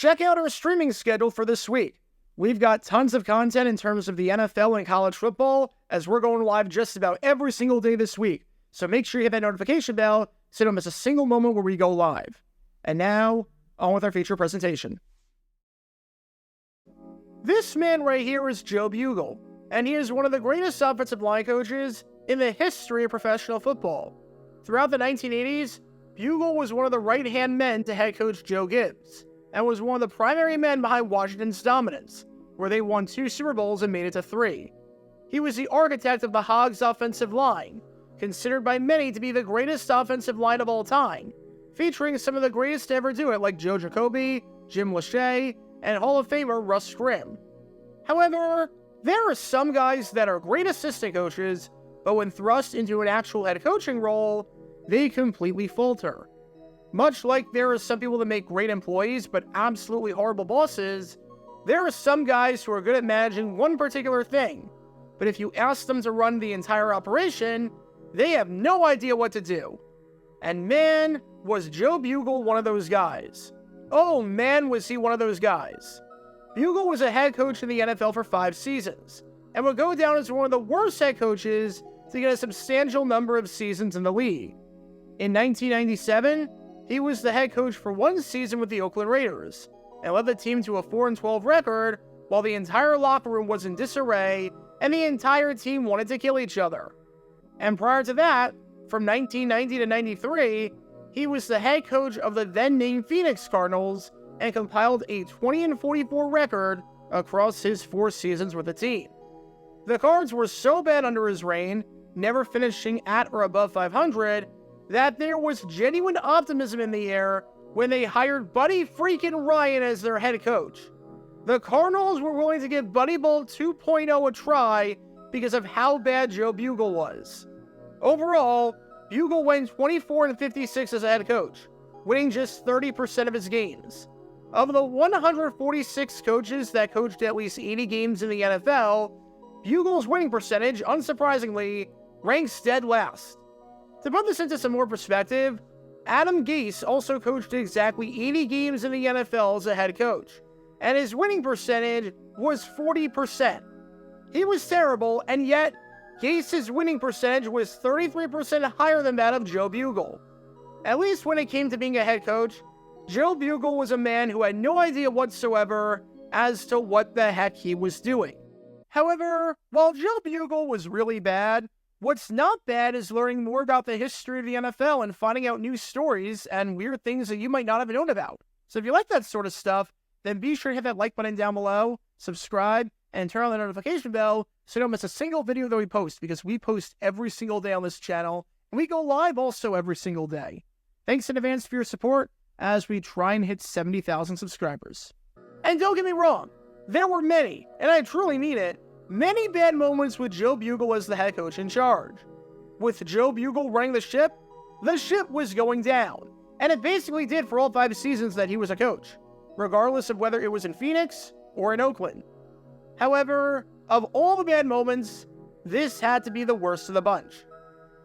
check out our streaming schedule for this week. We've got tons of content in terms of the NFL and college football, as we're going live just about every single day this week. So make sure you hit that notification bell so you don't miss a single moment where we go live. And now, on with our feature presentation. This man right here is Joe Bugel, and he is one of the greatest offensive line coaches in the history of professional football. Throughout the 1980s, Bugel was one of the right-hand men to head coach Joe Gibbs, and was one of the primary men behind Washington's dominance, where they won 2 Super Bowls and made it to 3. He was the architect of the Hogs offensive line, considered by many to be the greatest offensive line of all time, featuring some of the greatest to ever do it like Joe Jacoby, Jim Lachey, and Hall of Famer Russ Grimm. However, there are some guys that are great assistant coaches, but when thrust into an actual head coaching role, they completely falter. Much like there are some people that make great employees but absolutely horrible bosses, there are some guys who are good at managing one particular thing, but if you ask them to run the entire operation, they have no idea what to do. And man, was Joe Bugel one of those guys. Oh man, was he one of those guys. Bugel was a head coach in the NFL for 5 seasons, and would go down as one of the worst head coaches to get a substantial number of seasons in the league. In 1997, he was the head coach for 1 season with the Oakland Raiders, and led the team to a 4-12 record while the entire locker room was in disarray and the entire team wanted to kill each other. And prior to that, from 1990 to 93, he was the head coach of the then-named Phoenix Cardinals and compiled a 20-44 record across his 4 seasons with the team. The Cards were so bad under his reign, never finishing at or above 500, that there was genuine optimism in the air when they hired Buddy freaking Ryan as their head coach. The Cardinals were willing to give Buddy Bowl 2.0 a try because of how bad Joe Bugel was. Overall, Bugel went 24-56 as a head coach, winning just 30% of his games. Of the 146 coaches that coached at least 80 games in the NFL, Bugel's winning percentage, unsurprisingly, ranks dead last. To put this into some more perspective, Adam Gase also coached exactly 80 games in the NFL as a head coach, and his winning percentage was 40%. He was terrible, and yet Gase's winning percentage was 33% higher than that of Joe Bugel. At least when it came to being a head coach, Joe Bugel was a man who had no idea whatsoever as to what the heck he was doing. However, while Joe Bugel was really bad, what's not bad is learning more about the history of the NFL and finding out new stories and weird things that you might not have known about. So if you like that sort of stuff, then be sure to hit that like button down below, subscribe, and turn on the notification bell so you don't miss a single video that we post, because we post every single day on this channel, and we go live also every single day. Thanks in advance for your support as we try and hit 70,000 subscribers. And don't get me wrong, there were many, and I truly mean it, many bad moments with Joe Bugel as the head coach in charge. With Joe Bugel running the ship was going down, and it basically did for all 5 seasons that he was a coach, regardless of whether it was in Phoenix or in Oakland. However, of all the bad moments, this had to be the worst of the bunch.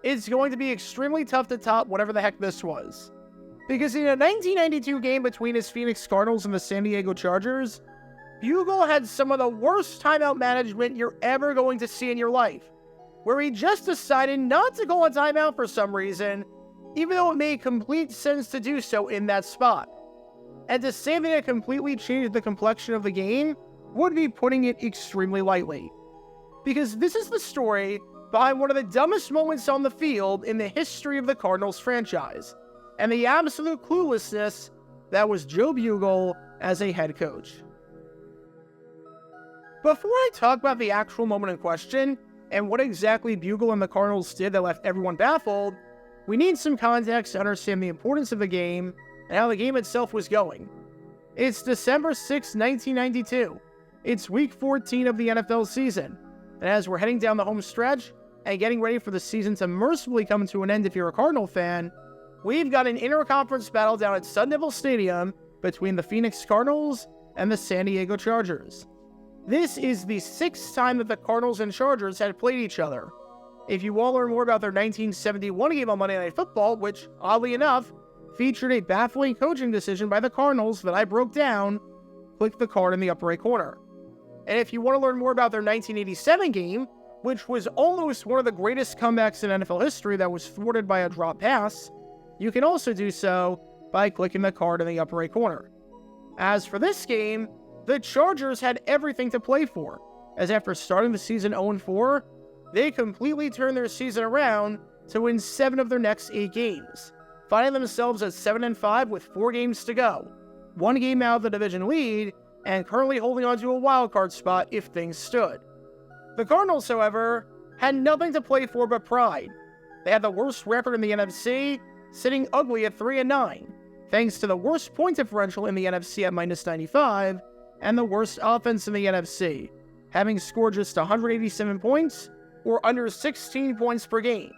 It's going to be extremely tough to top whatever the heck this was, because in a 1992 game between his Phoenix Cardinals and the San Diego Chargers, Bugel had some of the worst timeout management you're ever going to see in your life, where he just decided not to go on timeout for some reason, even though it made complete sense to do so in that spot. And to say that it completely changed the complexion of the game would be putting it extremely lightly. Because this is the story behind one of the dumbest moments on the field in the history of the Cardinals franchise, and the absolute cluelessness that was Joe Bugel as a head coach. Before I talk about the actual moment in question, and what exactly Bugel and the Cardinals did that left everyone baffled, we need some context to understand the importance of the game and how the game itself was going. It's December 6, 1992. It's week 14 of the NFL season, and as we're heading down the home stretch and getting ready for the season to mercifully come to an end if you're a Cardinal fan, we've got an interconference battle down at Sun Devil Stadium between the Phoenix Cardinals and the San Diego Chargers. This is the 6th time that the Cardinals and Chargers had played each other. If you want to learn more about their 1971 game on Monday Night Football, which, oddly enough, featured a baffling coaching decision by the Cardinals that I broke down. Click the card in the upper right corner. And if you want to learn more about their 1987 game, which was almost one of the greatest comebacks in NFL history that was thwarted by a drop pass, you can also do so by clicking the card in the upper right corner. As for this game, the Chargers had everything to play for, as after starting the season 0-4, they completely turned their season around to win 7 of their next 8 games, finding themselves at 7-5 with 4 games to go, 1 game out of the division lead, and currently holding on to a wildcard spot if things stood. The Cardinals, however, had nothing to play for but pride. They had the worst record in the NFC, sitting ugly at 3-9, thanks to the worst point differential in the NFC at -95, and the worst offense in the NFC, having scored just 187 points, or under 16 points per game.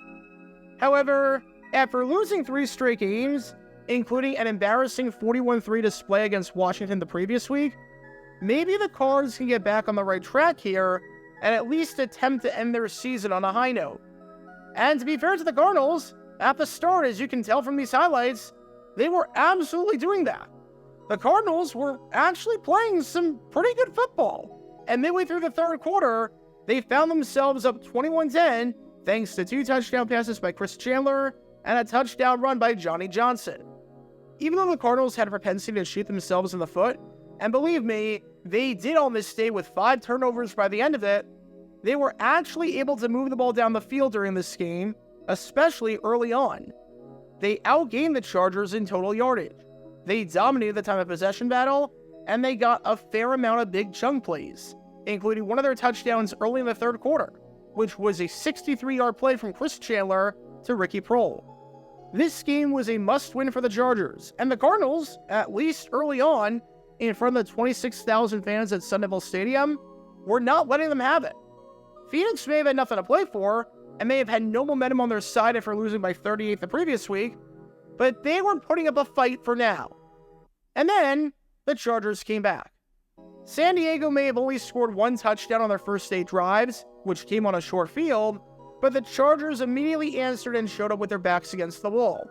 However, after losing 3 straight games, including an embarrassing 41-3 display against Washington the previous week, maybe the Cards can get back on the right track here and at least attempt to end their season on a high note. And to be fair to the Cardinals, at the start, as you can tell from these highlights, they were absolutely doing that. The Cardinals were actually playing some pretty good football, and midway through the third quarter, they found themselves up 21-10 thanks to 2 touchdown passes by Chris Chandler and a touchdown run by Johnny Johnson. Even though the Cardinals had a propensity to shoot themselves in the foot, and believe me, they did on this day with 5 turnovers by the end of it, they were actually able to move the ball down the field during this game, especially early on. They outgained the Chargers in total yardage. They dominated the time of possession battle, and they got a fair amount of big chunk plays, including one of their touchdowns early in the third quarter, which was a 63-yard play from Chris Chandler to Ricky Prohl. This game was a must-win for the Chargers, and the Cardinals, at least early on, in front of the 26,000 fans at Sun Devil Stadium, were not letting them have it. Phoenix may have had nothing to play for, and may have had no momentum on their side after losing by 38 the previous week, but they were putting up a fight for now. And then, the Chargers came back. San Diego may have only scored 1 touchdown on their first 8 drives, which came on a short field, but the Chargers immediately answered and showed up with their backs against the wall.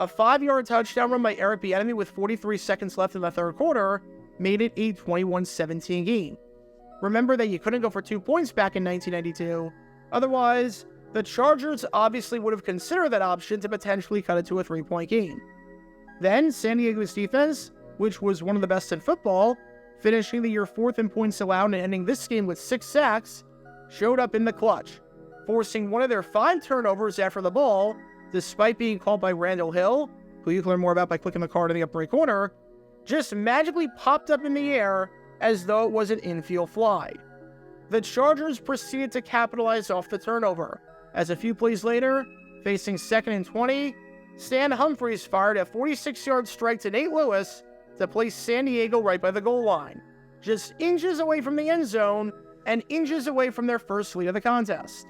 A 5-yard touchdown run by Eric Bieniemy with 43 seconds left in the third quarter made it a 21-17 game. Remember that you couldn't go for 2 points back in 1992, otherwise, the Chargers obviously would have considered that option to potentially cut it to a 3-point game. Then, San Diego's defense, which was one of the best in football, finishing the year 4th in points allowed and ending this game with 6 sacks, showed up in the clutch, forcing one of their 5 turnovers after the ball, despite being called by Randall Hill, who you can learn more about by clicking the card in the upper right corner, just magically popped up in the air as though it was an infield fly. The Chargers proceeded to capitalize off the turnover, as a few plays later, facing 2nd and 20, Stan Humphries fired a 46-yard strike to Nate Lewis to place San Diego right by the goal line, just inches away from the end zone and inches away from their first lead of the contest.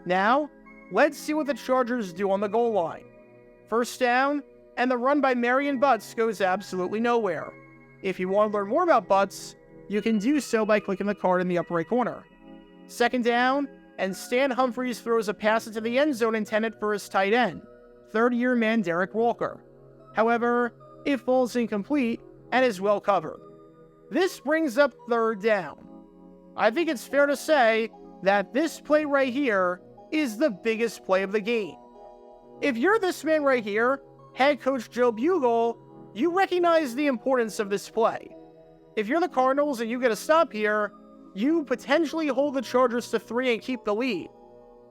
Now, let's see what the Chargers do on the goal line. First down, and the run by Marion Butts goes absolutely nowhere. If you want to learn more about Butts, you can do so by clicking the card in the upper right corner. Second down, and Stan Humphries throws a pass into the end zone intended for his tight end, third-year man Derek Walker. However, it falls incomplete and is well covered. This brings up third down. I think it's fair to say that this play right here is the biggest play of the game. If you're this man right here, head coach Joe Bugel, you recognize the importance of this play. If you're the Cardinals and you get a stop here, you potentially hold the Chargers to 3 and keep the lead,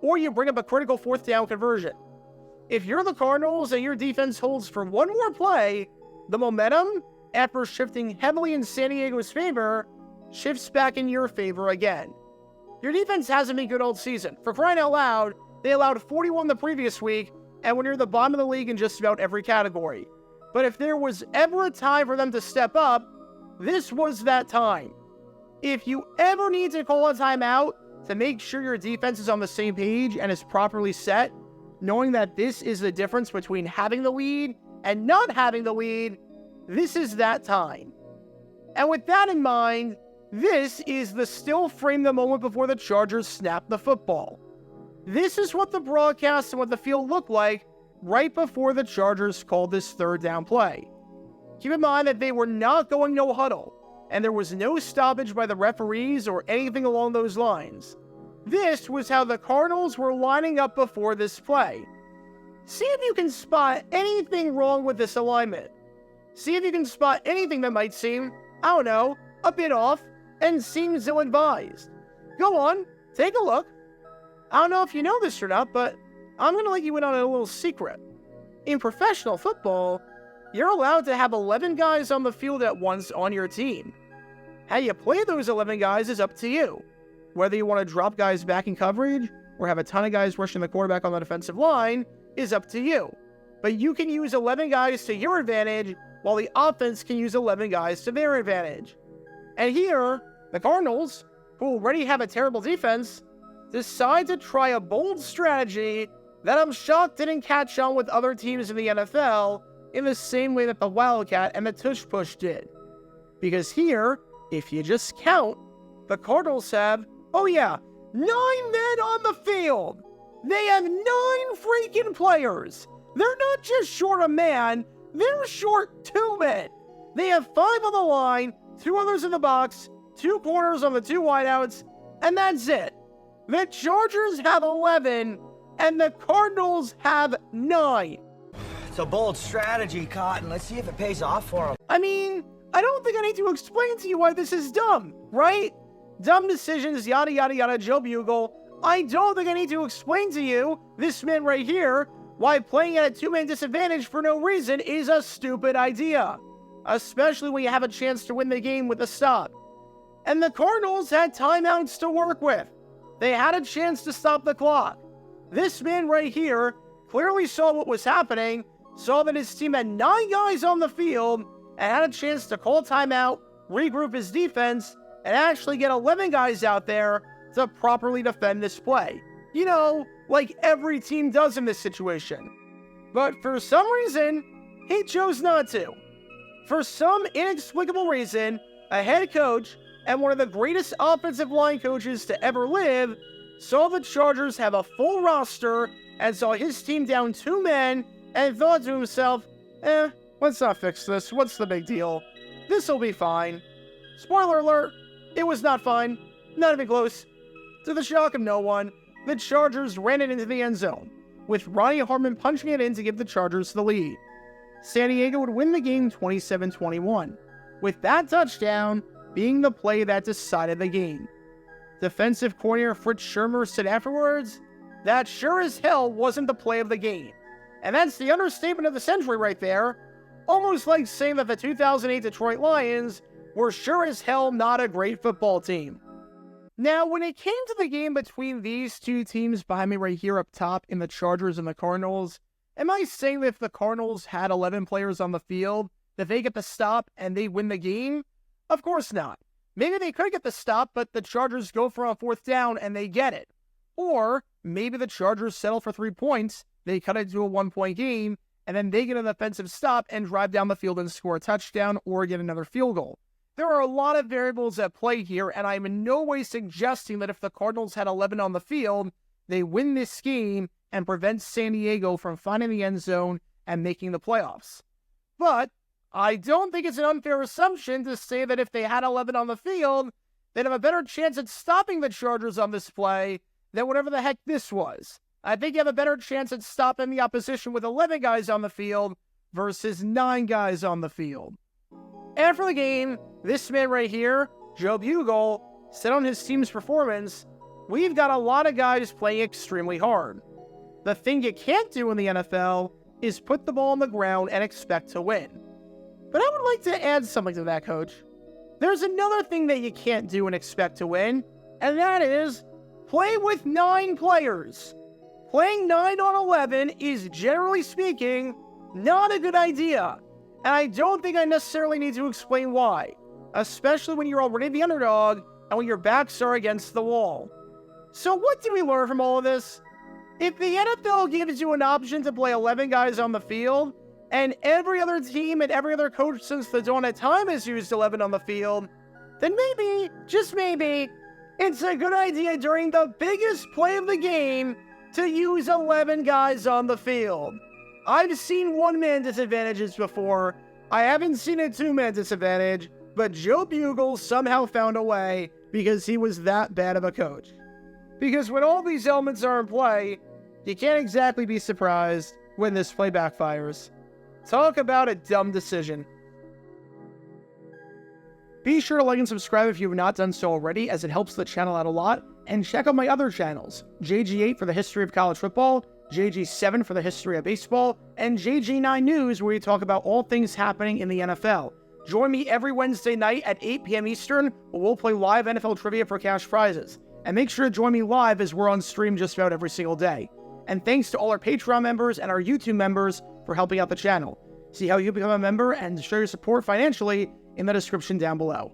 or you bring up a critical 4th down conversion. If you're the Cardinals and your defense holds for one more play, the momentum, after shifting heavily in San Diego's favor, shifts back in your favor again. Your defense hasn't been good all season. For crying out loud, they allowed 41 the previous week, and were near the bottom of the league in just about every category. But if there was ever a time for them to step up, this was that time. If you ever need to call a timeout to make sure your defense is on the same page and is properly set, knowing that this is the difference between having the lead and not having the lead, this is that time. And with that in mind, this is the still frame the moment before the Chargers snap the football. This is what the broadcast and what the field looked like right before the Chargers called this third down play. Keep in mind that they were not going no huddle, and there was no stoppage by the referees or anything along those lines. This was how the Cardinals were lining up before this play. See if you can spot anything wrong with this alignment. See if you can spot anything that might seem, I don't know, a bit off and seems ill-advised. Go on, take a look. I don't know if you know this or not, but I'm going to let you in on a little secret. In professional football, you're allowed to have 11 guys on the field at once on your team. How you play those 11 guys is up to you. Whether you want to drop guys back in coverage or have a ton of guys rushing the quarterback on the defensive line is up to you. But you can use 11 guys to your advantage while the offense can use 11 guys to their advantage. And here, the Cardinals, who already have a terrible defense, decide to try a bold strategy that I'm shocked didn't catch on with other teams in the NFL in the same way that the Wildcat and the Tush Push did. Because here, if you just count, the Cardinals have, 9 men on the field. They have 9 freaking players. They're not just short a man, they're short 2 men. They have 5 on the line, 2 others in the box, 2 corners on the 2 wideouts, and that's it. The Chargers have 11, and the Cardinals have 9. It's a bold strategy, Cotton. Let's see if it pays off for them. I mean, I don't think I need to explain to you why this is dumb, right? Dumb decisions, yada yada yada, Joe Bugel. I don't think I need to explain to you, this man right here, why playing at a 2-man disadvantage for no reason is a stupid idea. Especially when you have a chance to win the game with a stop. And the Cardinals had timeouts to work with. They had a chance to stop the clock. This man right here clearly saw what was happening, saw that his team had 9 guys on the field, and had a chance to call timeout, regroup his defense, and actually get 11 guys out there to properly defend this play. You know, like every team does in this situation. But for some reason, he chose not to. For some inexplicable reason, a head coach and one of the greatest offensive line coaches to ever live saw the Chargers have a full roster and saw his team down 2 men and thought to himself, let's not fix this. What's the big deal? This'll be fine. Spoiler alert, it was not fine. Not even close. To the shock of no one, the Chargers ran it into the end zone, with Ronnie Hartman punching it in to give the Chargers the lead. San Diego would win the game 27-21, with that touchdown being the play that decided the game. Defensive coordinator Fritz Shurmur said afterwards, that sure as hell wasn't the play of the game. And that's the understatement of the century right there, almost like saying that the 2008 Detroit Lions were sure as hell not a great football team. Now, when it came to the game between these two teams behind me right here up top in the Chargers and the Cardinals, am I saying that if the Cardinals had 11 players on the field, that they get the stop and they win the game? Of course not. Maybe they could get the stop, but the Chargers go for a 4th down and they get it. Or maybe the Chargers settle for 3 points, they cut it to a 1-point game, and then they get an offensive stop and drive down the field and score a touchdown or get another field goal. There are a lot of variables at play here, and I'm in no way suggesting that if the Cardinals had 11 on the field, they win this game and prevent San Diego from finding the end zone and making the playoffs. But I don't think it's an unfair assumption to say that if they had 11 on the field, they'd have a better chance at stopping the Chargers on this play than whatever the heck this was. I think you have a better chance at stopping the opposition with 11 guys on the field versus 9 guys on the field. After the game, this man right here, Joe Bugel, said on his team's performance, we've got a lot of guys playing extremely hard. The thing you can't do in the NFL is put the ball on the ground and expect to win. But I would like to add something to that, Coach. There's another thing that you can't do and expect to win, and that is play with 9 players. Playing 9 on 11 is, generally speaking, not a good idea. And I don't think I necessarily need to explain why, especially when you're already the underdog and when your backs are against the wall. So what did we learn from all of this? If the NFL gives you an option to play 11 guys on the field, and every other team and every other coach since the dawn of time has used 11 on the field, then maybe, just maybe, it's a good idea during the biggest play of the game to use 11 guys on the field. I've seen one-man disadvantages before. I haven't seen a two-man disadvantage, but Joe Bugel somehow found a way because he was that bad of a coach. Because when all these elements are in play, you can't exactly be surprised when this play backfires. Talk about a dumb decision. Be sure to like and subscribe if you have not done so already, as it helps the channel out a lot, and check out my other channels, JG8 for the history of college football, JG7 for the history of baseball, and JG9 News, where we talk about all things happening in the NFL. Join me every Wednesday night at 8 p.m. Eastern, where we'll play live NFL trivia for cash prizes. And make sure to join me live, as we're on stream just about every single day. And thanks to all our Patreon members and our YouTube members for helping out the channel. See how you become a member and show your support financially in the description down below.